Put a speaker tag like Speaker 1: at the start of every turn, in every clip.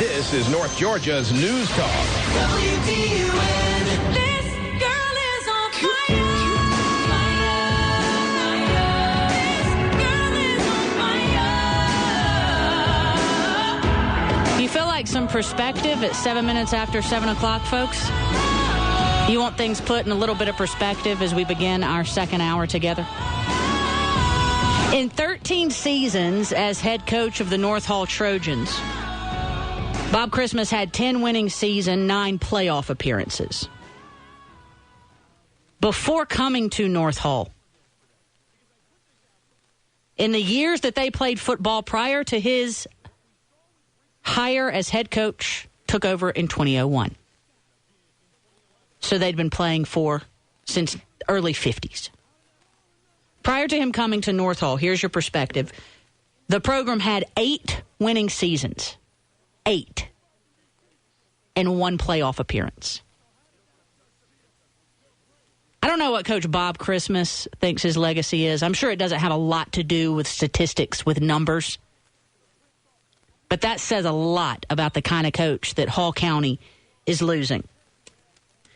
Speaker 1: This is North Georgia's News Talk.
Speaker 2: WDUN. This girl is on fire.
Speaker 3: You feel like some perspective at 7 minutes after 7 o'clock, folks? You want things put in a little bit of perspective as we begin our second hour together? In 13 seasons as head coach of the North Hall Trojans, Bob Christmas had 10 winning seasons, 9 playoff appearances. Before coming to North Hall, in the years that they played football prior to his hire as head coach, took over in 2001. So they'd been playing since early 50s. Prior to him coming to North Hall, here's your perspective. The program had 8 winning seasons. 8. And 1 playoff appearance. I don't know what Coach Bob Christmas thinks his legacy is. I'm sure it doesn't have a lot to do with statistics, with numbers. But that says a lot about the kind of coach that Hall County is losing.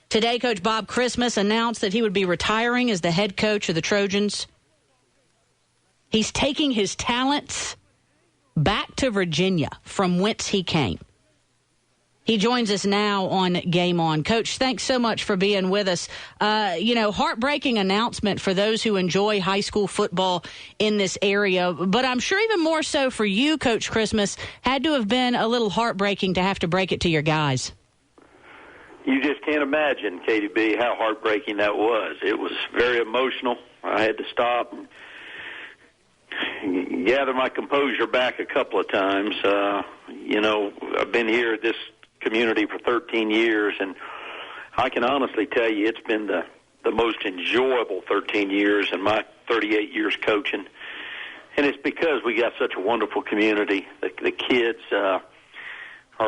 Speaker 3: Today, Coach Bob Christmas announced that he would be retiring as the head coach of the Trojans. He's taking his talents back to Virginia, from whence he came. He joins us now on Game On. Coach, thanks so much for being with us. Heartbreaking announcement for those who enjoy high school football in this area, but I'm sure even more so for you, Coach Christmas, had to have been a little heartbreaking to have to break it to your guys.
Speaker 4: You just can't imagine, Katie B., how heartbreaking that was. It was very emotional. I had to stop and gather my composure back a couple of times. I've been here at this community for 13 years, and I can honestly tell you it's been the most enjoyable 13 years in my 38 years coaching. And it's because we got such a wonderful community. The kids are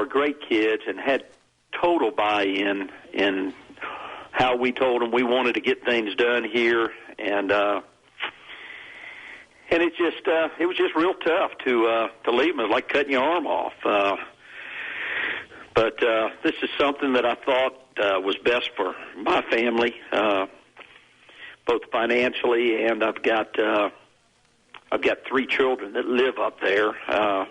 Speaker 4: great kids and had total buy-in in how we told them we wanted to get things done here, and it was just real tough to leave them. It was like cutting your arm off. But this is something that I thought was best for my family, both financially, and I've got 3 children that live up there.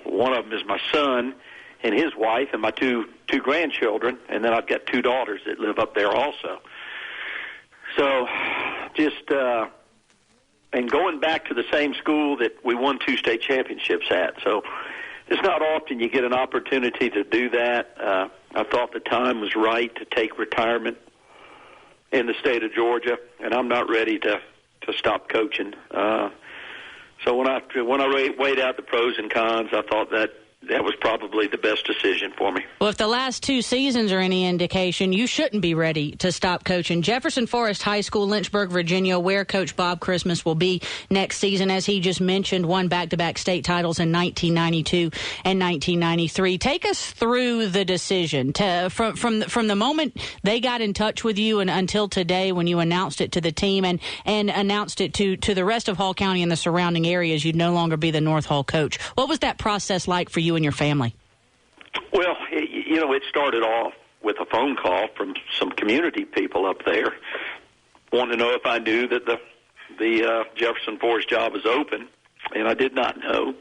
Speaker 4: One of them is my son and his wife, and my two grandchildren, and then I've got 2 daughters that live up there also. So and going back to the same school that we won 2 state championships at. So it's not often you get an opportunity to do that. I thought the time was right to take retirement in the state of Georgia, and I'm not ready to stop coaching. So when I weighed out the pros and cons, I thought that was probably the best decision for me.
Speaker 3: Well, if the last 2 seasons are any indication, you shouldn't be ready to stop coaching. Jefferson Forest High School, Lynchburg, Virginia, where Coach Bob Christmas will be next season, as he just mentioned, won back-to-back state titles in 1992 and 1993. Take us through the decision from the moment they got in touch with you and until today when you announced it to the team and announced it to the rest of Hall County and the surrounding areas. You'd no longer be the North Hall coach. What was that process like for you and your family?
Speaker 4: Well, it started off with a phone call from some community people up there wanting to know if I knew that the Jefferson Forest job was open, and I did not know.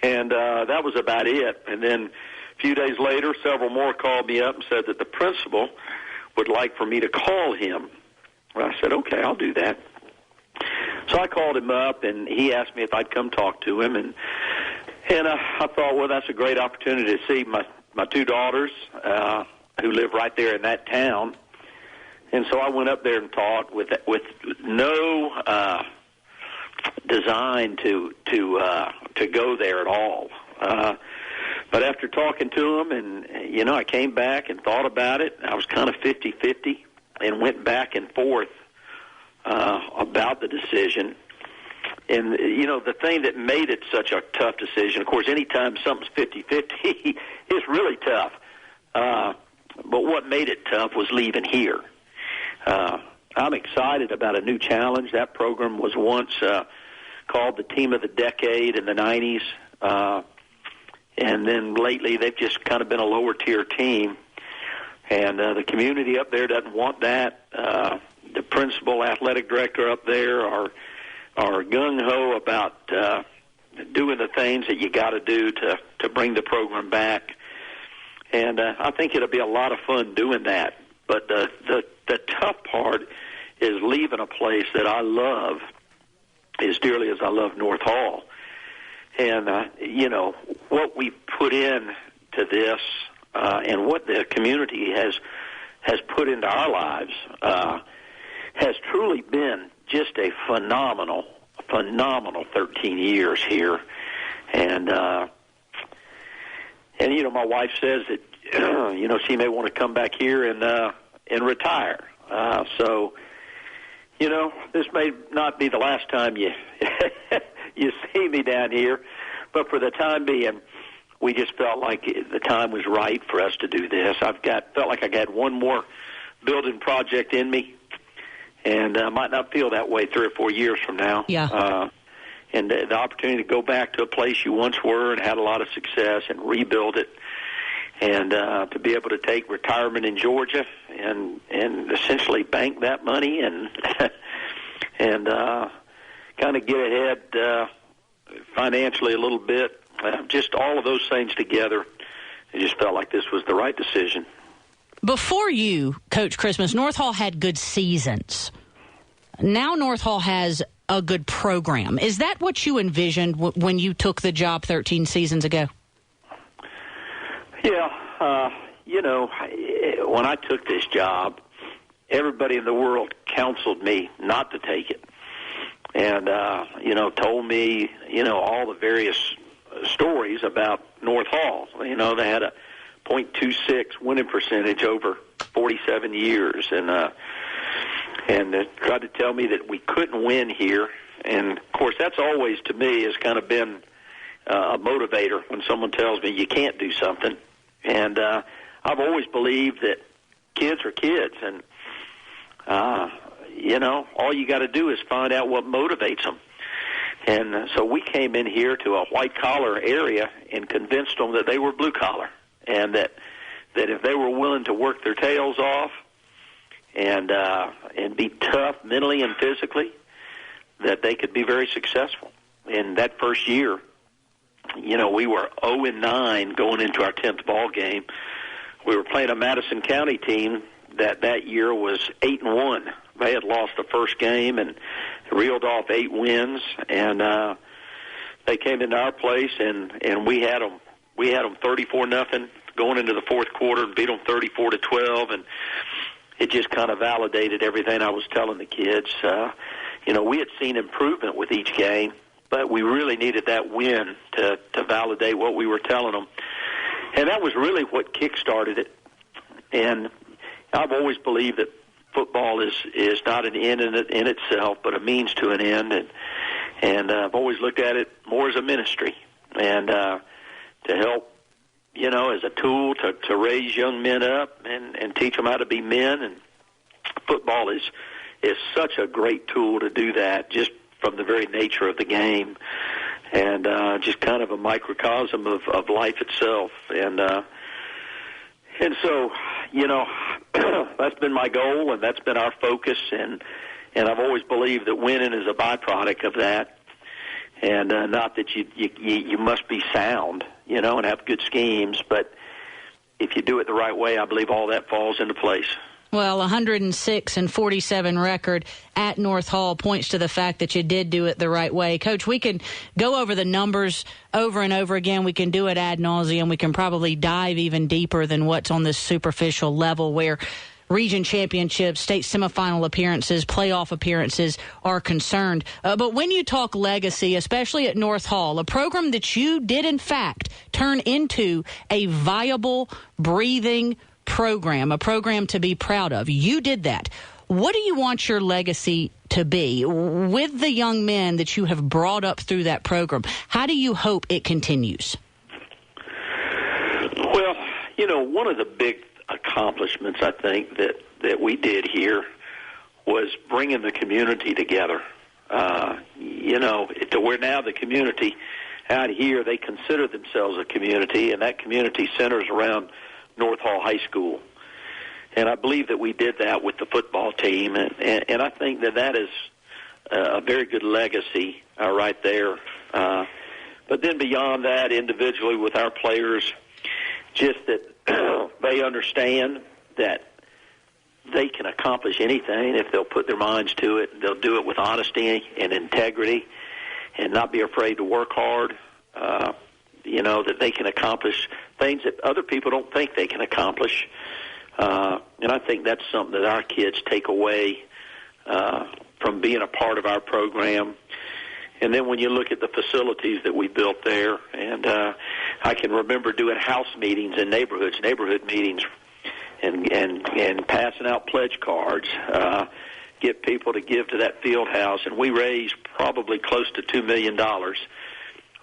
Speaker 4: And that was about it. And then a few days later, several more called me up and said that the principal would like for me to call him. Well, I said, okay, I'll do that. So I called him up, and he asked me if I'd come talk to him, and I thought, well, that's a great opportunity to see my 2 daughters who live right there in that town. And so I went up there and talked with no design to go there at all. But after talking to them, and I came back and thought about it. I was kind of 50-50 and went back and forth about the decision. And, the thing that made it such a tough decision, of course, anytime something's 50-50, it's really tough. But what made it tough was leaving here. I'm excited about a new challenge. That program was once called the Team of the Decade in the 90s. And then lately they've just kind of been a lower-tier team. And the community up there doesn't want that. The principal athletic director up there are gung-ho about doing the things that you got to do to bring the program back. And I think it'll be a lot of fun doing that. But the tough part is leaving a place that I love as dearly as I love North Hall. And, what we put in to this and what the community has put into our lives has truly been just a phenomenal 13 years here. And my wife says that, she may want to come back here and retire. So, this may not be the last time you see me down here, but for the time being, we just felt like the time was right for us to do this. Felt like I had one more building project in me, and I might not feel that way 3 or 4 years from now.
Speaker 3: Yeah.
Speaker 4: And the opportunity to go back to a place you once were and had a lot of success and rebuild it, and to be able to take retirement in Georgia and essentially bank that money and and kind of get ahead financially a little bit. Just all of those things together, I just felt like this was the right decision.
Speaker 3: Before you, Coach Christmas, North Hall had good seasons. Now North Hall has a good program. Is that what you envisioned when you took the job 13 seasons ago?
Speaker 4: Yeah. When I took this job, everybody in the world counseled me not to take it. And, told me, all the various stories about North Hall. They had a .26 winning percentage over 47 years. And tried to tell me that we couldn't win here. And, of course, that's always, to me, has kind of been a motivator when someone tells me you can't do something. And I've always believed that kids are kids. And, all you got to do is find out what motivates them. And so we came in here to a white-collar area and convinced them that they were blue-collar, and that if they were willing to work their tails off and be tough mentally and physically, that they could be very successful. In that first year, we were 0-9 going into our 10th ball game. We were playing a Madison County team that year was 8-1. They had lost the first game and reeled off 8 wins, and they came into our place and we had them 34-0 going into the fourth quarter and beat them 34-12, and it just kind of validated everything I was telling the kids. We had seen improvement with each game, but we really needed that win to validate what we were telling them, and that was really what kick-started it. And I've always believed that football is not an end in itself, but a means to an end, and I've always looked at it more as a ministry, and to help, as a tool to raise young men up and teach them how to be men. And football is such a great tool to do that, just from the very nature of the game, and just kind of a microcosm of life itself. And so, that's been my goal, and that's been our focus, and I've always believed that winning is a byproduct of that, and not that you must be sound, and have good schemes, but if you do it the right way, I believe all that falls into place.
Speaker 3: Well, 106-47 record at North Hall points to the fact that you did do it the right way. Coach, we can go over the numbers over and over again. We can do it ad nauseum. We can probably dive even deeper than what's on this superficial level where region championships, state semifinal appearances, playoff appearances are concerned. But when you talk legacy, especially at North Hall, a program that you did, in fact, turn into a viable, breathing program, a program to be proud of. You did that. What do you want your legacy to be with the young men that you have brought up through that program? How do you hope it continues?
Speaker 4: Well, one of the big accomplishments I think that we did here was bringing the community together. To where now the community out here, they consider themselves a community, and that community centers around North Hall High School. And I believe that we did that with the football team, and I think that is a very good legacy right there. But then beyond that, individually with our players, just that they understand that they can accomplish anything if they'll put their minds to it. They'll do it with honesty and integrity and not be afraid to work hard, that they can accomplish things that other people don't think they can accomplish. And I think that's something that our kids take away from being a part of our program. And then when you look at the facilities that we built there, and I can remember doing house meetings in neighborhood meetings, and passing out pledge cards, get people to give to that field house. And we raised probably close to $2 million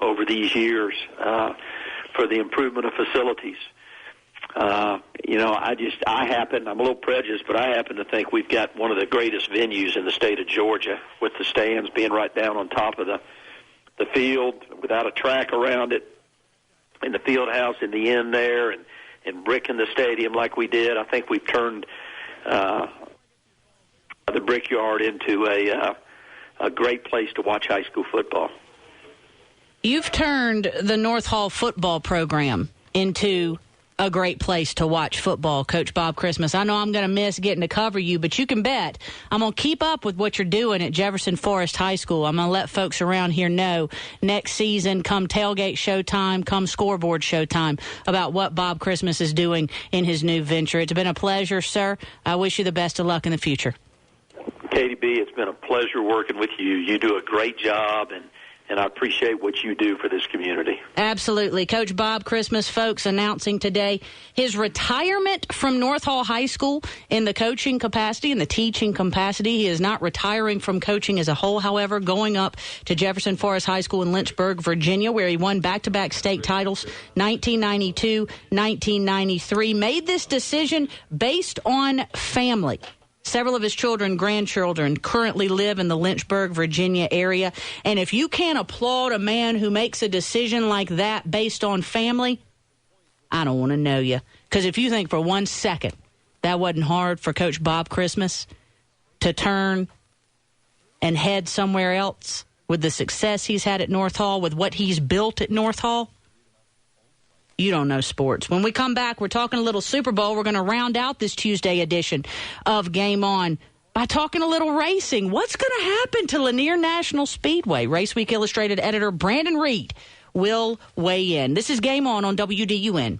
Speaker 4: over these years for the improvement of facilities. I'm a little prejudiced, but I happen to think we've got one of the greatest venues in the state of Georgia, with the stands being right down on top of the field without a track around it, and the field house in the end there, and bricking the stadium like we did. I think we've turned the Brickyard into a great place to watch high school football.
Speaker 3: You've turned the North Hall football program into a great place to watch football, Coach Bob Christmas. I know I'm going to miss getting to cover you, but you can bet I'm going to keep up with what you're doing at Jefferson Forest High School. I'm going to let folks around here know next season, come tailgate showtime, come scoreboard showtime, about what Bob Christmas is doing in his new venture. It's been a pleasure, sir. I wish you the best of luck in the future.
Speaker 4: Katie B., it's been a pleasure working with you. You do a great job, and I appreciate what you do for this community.
Speaker 3: Absolutely. Coach Bob Christmas, folks, announcing today his retirement from North Hall High School in the coaching capacity and the teaching capacity. He is not retiring from coaching as a whole, however, going up to Jefferson Forest High School in Lynchburg, Virginia, where he won back-to-back state titles, 1992, 1993. Made this decision based on family. Several of his children, grandchildren, currently live in the Lynchburg, Virginia area. And if you can't applaud a man who makes a decision like that based on family, I don't want to know you. Because if you think for 1 second that wasn't hard for Coach Bob Christmas to turn and head somewhere else with the success he's had at North Hall, with what he's built at North Hall, you don't know sports. When we come back, we're talking a little Super Bowl. We're going to round out this Tuesday edition of Game On by talking a little racing. What's going to happen to Lanier National Speedway? Race Week Illustrated editor Brandon Reed will weigh in. This is Game On WDUN.